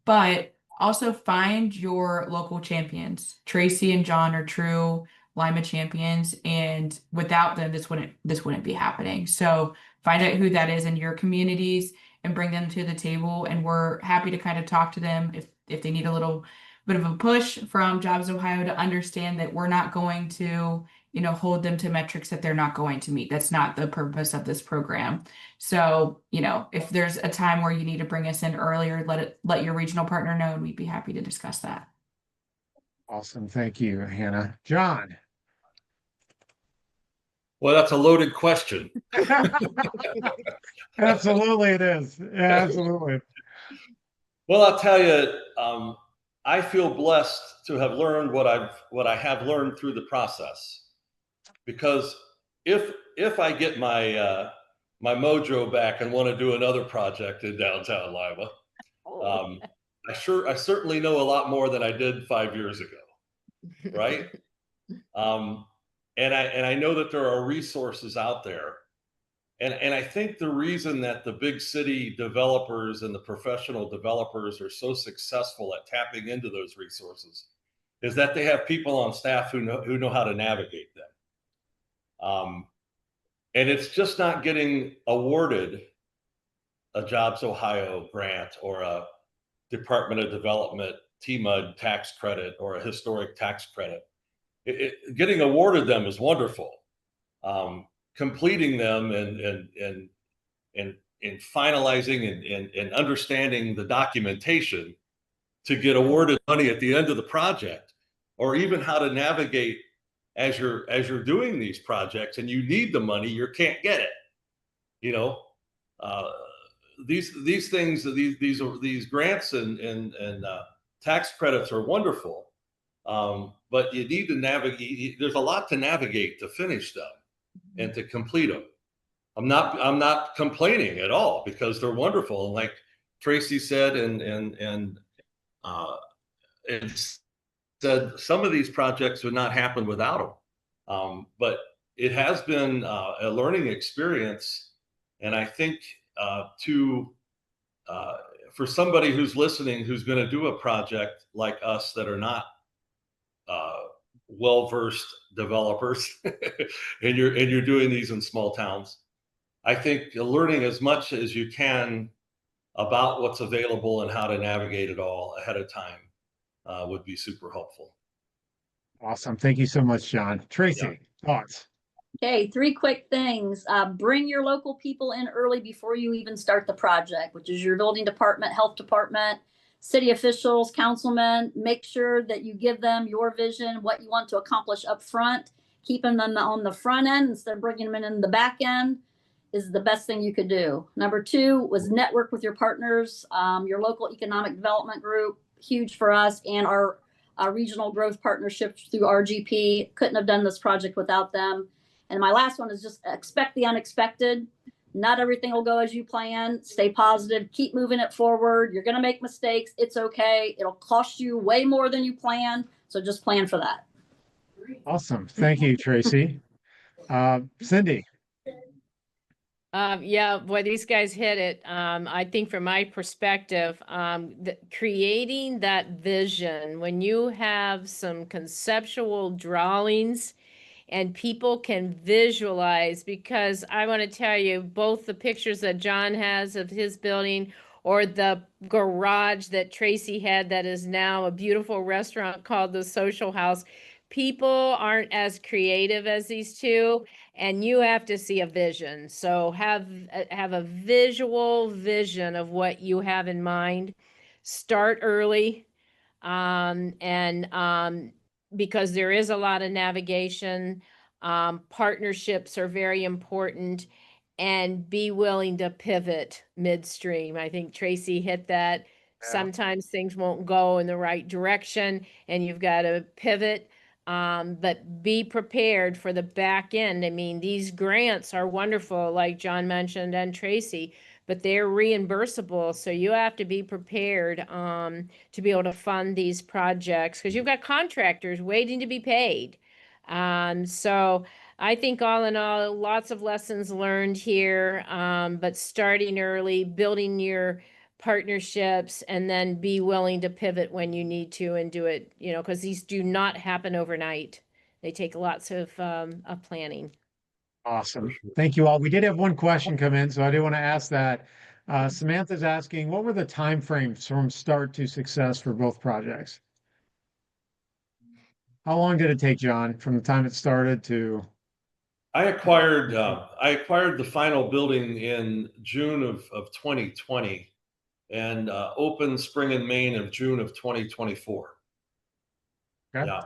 But also find your local champions. Tracy and John are true Lima champions, and without them, this wouldn't be happening. So find out who that is in your communities and bring them to the table. And we're happy to kind of talk to them if they need a little bit of a push from JobsOhio to understand that we're not going to, you know, hold them to metrics that they're not going to meet. That's not the purpose of this program. So, you know, if there's a time where you need to bring us in earlier, let your regional partner know, and we'd be happy to discuss that. Awesome. Thank you, Hannah. John. Well, that's a loaded question. Absolutely it is. Yeah, absolutely. Well, I'll tell you, I feel blessed to have learned what I have learned through the process. Because if I get my my mojo back and want to do another project in downtown Lima, I certainly know a lot more than I did 5 years ago, right? And I know that there are resources out there. And I think the reason that the big city developers and the professional developers are so successful at tapping into those resources is that they have people on staff who know how to navigate them. And it's just not getting awarded a JobsOhio grant or a Department of Development TMUD tax credit or a historic tax credit. Getting awarded them is wonderful. Completing them and finalizing and understanding the documentation to get awarded money at the end of the project, or even how to navigate as you're doing these projects and you need the money, you can't get it. You know, these things, these grants and tax credits are wonderful, but you need to navigate. There's a lot to navigate to finish them and to complete them. I'm not complaining at all because they're wonderful. And like Tracy said, and said, some of these projects would not happen without them. But it has been a learning experience, and I think for somebody who's listening, who's going to do a project like us that are not well-versed developers, and you're doing these in small towns, I think learning as much as you can about what's available and how to navigate it all ahead of time would be super helpful. Awesome. Thank you so much, John. Tracy, thoughts? Okay, 3 quick things. Bring your local people in early before you even start the project, which is your building department, health department, city officials, councilmen. Make sure that you give them your vision, what you want to accomplish up front. Keeping them on the front end instead of bringing them in the back end is the best thing you could do. Number 2 was network with your partners, your local economic development group, huge for us, and our regional growth partnerships through RGP. Couldn't have done this project without them. And my last one is just expect the unexpected. Not everything will go as you plan. Stay positive. Keep moving it forward. You're going to make mistakes. It's okay. It'll cost you way more than you planned. So just plan for that. Awesome. Thank you, Tracy. Cindy. Yeah, boy, these guys hit it. I think from my perspective, creating that vision, when you have some conceptual drawings and people can visualize, because I want to tell you, both the pictures that John has of his building or the garage that Tracy had that is now a beautiful restaurant called the Social House, people aren't as creative as these two, and you have to see a vision. So have a visual vision of what you have in mind. Start early, because there is a lot of navigation. Partnerships are very important, and be willing to pivot midstream. I think Tracy hit that. Yeah. Sometimes things won't go in the right direction and you've got to pivot. But be prepared for the back end. I mean, these grants are wonderful, like John mentioned and Tracy, but they're reimbursable. So you have to be prepared to be able to fund these projects because you've got contractors waiting to be paid. So I think all in all, lots of lessons learned here, but starting early, building your partnerships, and then be willing to pivot when you need to and do it, because these do not happen overnight. They take lots of planning. Awesome. Thank you all. We did have one question come in, so I do want to ask that. Samantha's asking, what were the timeframes from start to success for both projects? How long did it take, John, from the time it started to? I acquired the final building in June of 2020 and opened Spring and Main of June of 2024. Okay. Yeah.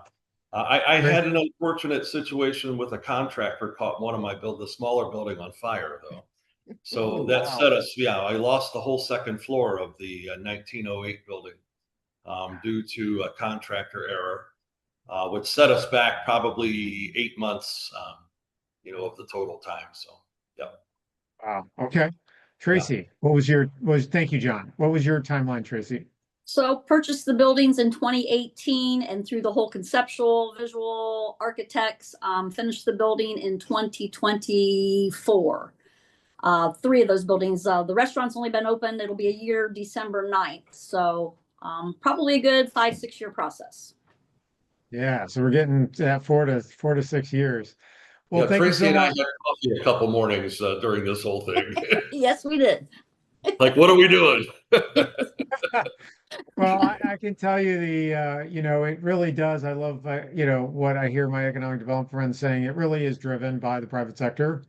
I Great. had an unfortunate situation with a contractor caught one of my the smaller building on fire though. So Oh, that wow. set us, yeah, I lost the whole second floor of the 1908 building due to a contractor error, which set us back probably 8 months, of the total time. So, yeah. Wow. Okay. Yeah. Tracy, thank you, John. What was your timeline, Tracy? So purchased the buildings in 2018 and through the whole conceptual, visual, architects, finished the building in 2024. Three of those buildings, the restaurant's only been open. It'll be a year, December 9th. So probably a good 5-6 year process. Yeah, so we're getting to that 4 to 6 years. Well, Yeah, thank you Tracy so and I much. had coffee a couple mornings during this whole thing. Yes, we did. Like, what are we doing? Well, I can tell you it really does. I love, what I hear my economic development friends saying. It really is driven by the private sector.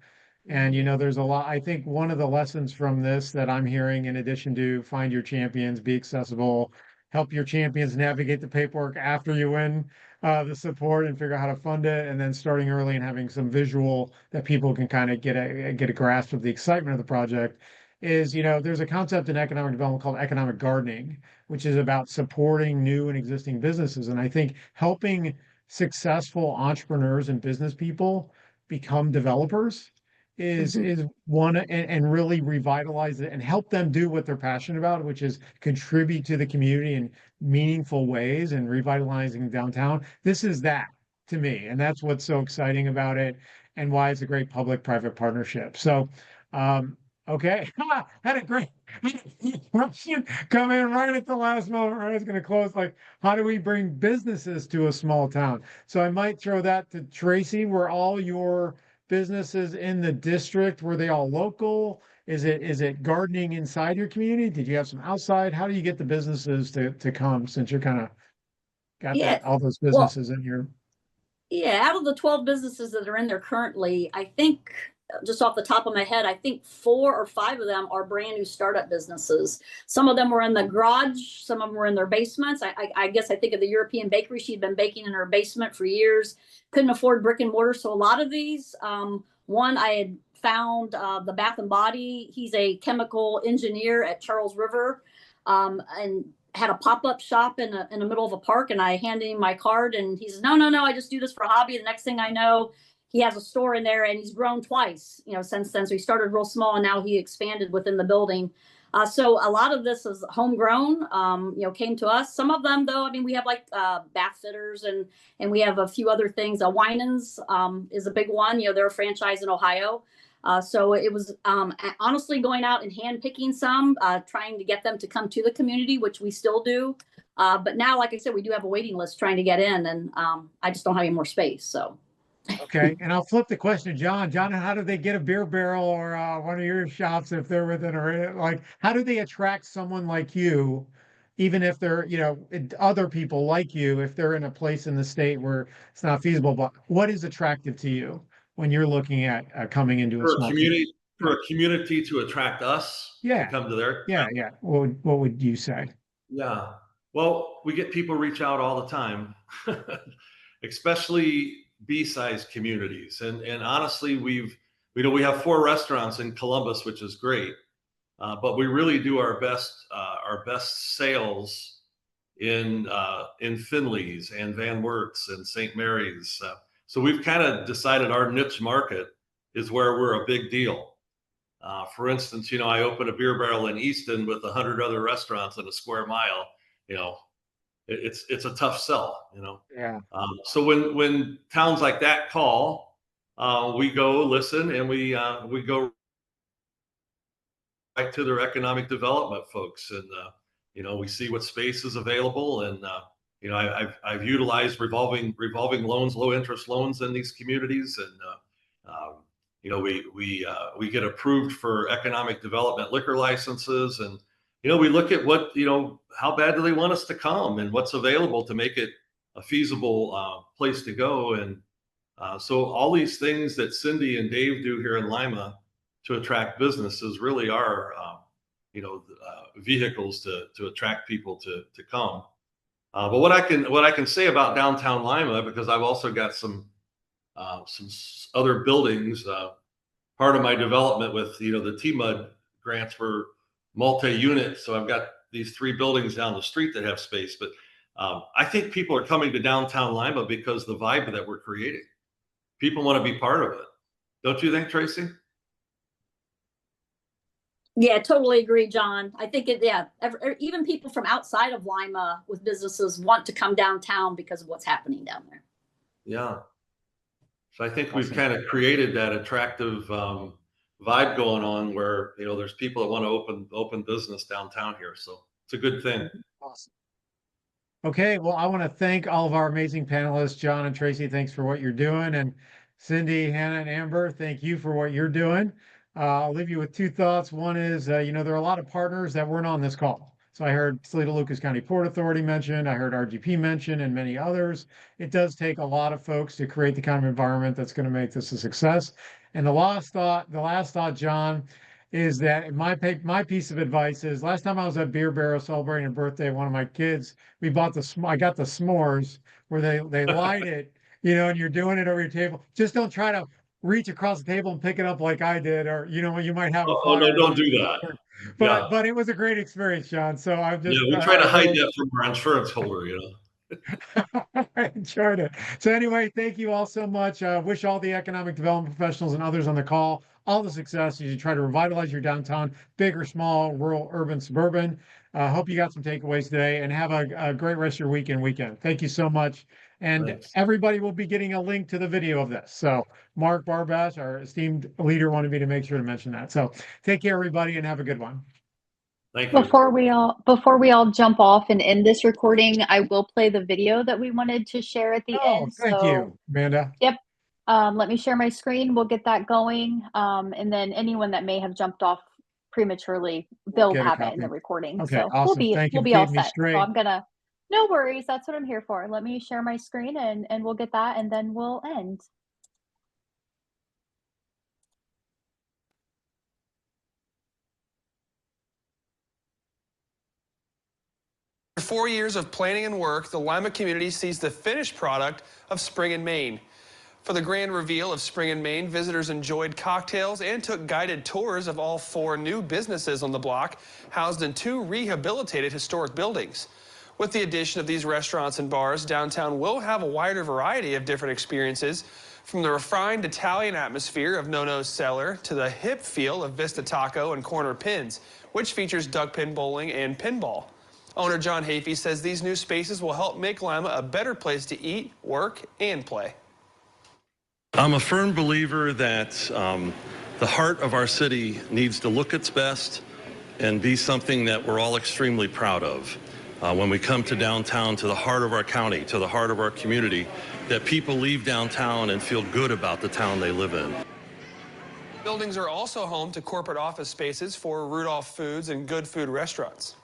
And, there's a lot. I think one of the lessons from this that I'm hearing, in addition to find your champions, be accessible, help your champions navigate the paperwork after you win the support and figure out how to fund it, and then starting early and having some visual that people can kind of get a grasp of the excitement of the project is, there's a concept in economic development called economic gardening, which is about supporting new and existing businesses. And I think helping successful entrepreneurs and business people become developers is one, and really revitalize it and help them do what they're passionate about, which is contribute to the community in meaningful ways and revitalizing downtown. This is that to me, and that's what's so exciting about it and why it's a great public-private partnership. So, okay, had a great question come in right at the last moment. Right, I was going to close. Like, how do we bring businesses to a small town? So I might throw that to Tracy. Were all your businesses in the district? Were they all local? Is it gardening inside your community? Did you have some outside? How do you get the businesses to come, since you're kind of got Yeah. all those Well, businesses in your? yeah, out of the 12 businesses that are in there currently, I think, just off the top of my head, I think 4 or 5 of them are brand new startup businesses. Some of them were in the garage, some of them were in their basements. I guess I think of the European bakery. She'd been baking in her basement for years, couldn't afford brick and mortar. So a lot of these, one I had found, the Bath and Body, he's a chemical engineer at Charles River, and had a pop-up shop in the middle of a park, and I handed him my card and he says, no, I just do this for a hobby. The next thing I know, he has a store in there, and he's grown twice, since then. So he started real small and now he expanded within the building. So a lot of this is homegrown, came to us. Some of them though, I mean, we have like bath fitters and we have a few other things. Winans is a big one. They're a franchise in Ohio. So it was honestly going out and handpicking some, trying to get them to come to the community, which we still do. But now, like I said, we do have a waiting list trying to get in, and I just don't have any more space. So. Okay, and I'll flip the question to John. John, how do they get a beer barrel or one of your shops if they're within like, how do they attract someone like you, even if they're, other people like you, if they're in a place in the state where it's not feasible? But what is attractive to you when you're looking at coming into a For a small community, to attract us to Yeah, come to their yeah. What would you say? Yeah. Well, we get people reach out all the time, especially B-sized communities. And honestly, we have 4 restaurants in Columbus, which is great. But we really do our best sales in Finley's and Van Wert's and St. Mary's. So we've kind of decided our niche market is where we're a big deal. For instance, I opened a beer barrel in Easton with 100 other restaurants in a square mile. It's a tough sell. Yeah. So when towns like that call, we go listen, and we go right to their economic development folks, and we see what space is available, and I've utilized revolving loans, low interest loans in these communities, and we get approved for economic development liquor licenses, and we look at what how bad do they want us to come and what's available to make it a feasible place to go, and so all these things that Cindy and Dave do here in Lima to attract businesses really are vehicles to attract people to come. But what I can say about downtown Lima, because I've also got some other buildings. Part of my development with the TMUD grants were multi-unit, so I've got these 3 buildings down the street that have space. But I think people are coming to downtown Lima because the vibe that we're creating. People want to be part of it. Don't you think, Tracy? Yeah, totally agree, John. I think even people from outside of Lima with businesses want to come downtown because of what's happening down there. Yeah. So I think we've kind of created that attractive vibe going on where, there's people that want to open business downtown here. So it's a good thing. Awesome. Okay, well, I want to thank all of our amazing panelists, John and Tracy. Thanks for what you're doing. And Cindy, Hannah, and Amber, thank you for what you're doing. I'll leave you with 2 thoughts. One is, there are a lot of partners that weren't on this call. So I heard Toledo Lucas County Port Authority mentioned, I heard RGP mentioned, and many others. It does take a lot of folks to create the kind of environment that's going to make this a success. And the last thought, John, is that my piece of advice is last time I was at Beer Barrel celebrating a birthday of one of my kids, I got the s'mores where they light it, and you're doing it over your table. Just don't try to reach across the table and pick it up like I did, or you might have a Oh no, fire. don't do that. But it was a great experience, John. So I'm just we try to hide that from our insurance holder, I enjoyed it. So anyway, thank you all so much. Wish all the economic development professionals and others on the call all the success as you try to revitalize your downtown, big or small, rural, urban, suburban. Hope you got some takeaways today, and have a great rest of your weekend. Thank you so much. And Thanks. everybody will be getting a link to the video of this. So Mark Barbash, our esteemed leader, wanted me to make sure to mention that. So take care, everybody, and have a good one. Thank you. Before we all jump off and end this recording, I will play the video that we wanted to share at the end. Thank you, Amanda. Yep. Let me share my screen. We'll get that going. And then anyone that may have jumped off prematurely, they'll get a have it in copy. the recording. Okay, So awesome. Thank you we'll for be all keeping me set. straight. So no worries. That's what I'm here for. Let me share my screen and we'll get that, and then we'll end. After 4 years of planning and work, the Lima community sees the finished product of Spring in Main. For the grand reveal of Spring in Main, visitors enjoyed cocktails and took guided tours of all 4 new businesses on the block, housed in 2 rehabilitated historic buildings. With the addition of these restaurants and bars, downtown will have a wider variety of different experiences, from the refined Italian atmosphere of Nono's Cellar to the hip feel of Vista Taco and Corner Pins, which features duck pin bowling and pinball. Owner John Hafey says these new spaces will help make Lima a better place to eat, work, and play. I'm a firm believer that the heart of our city needs to look its best and be something that we're all extremely proud of. When we come to downtown, to the heart of our county, to the heart of our community, that people leave downtown and feel good about the town they live in. Buildings are also home to corporate office spaces for Rudolph Foods and Good Food restaurants.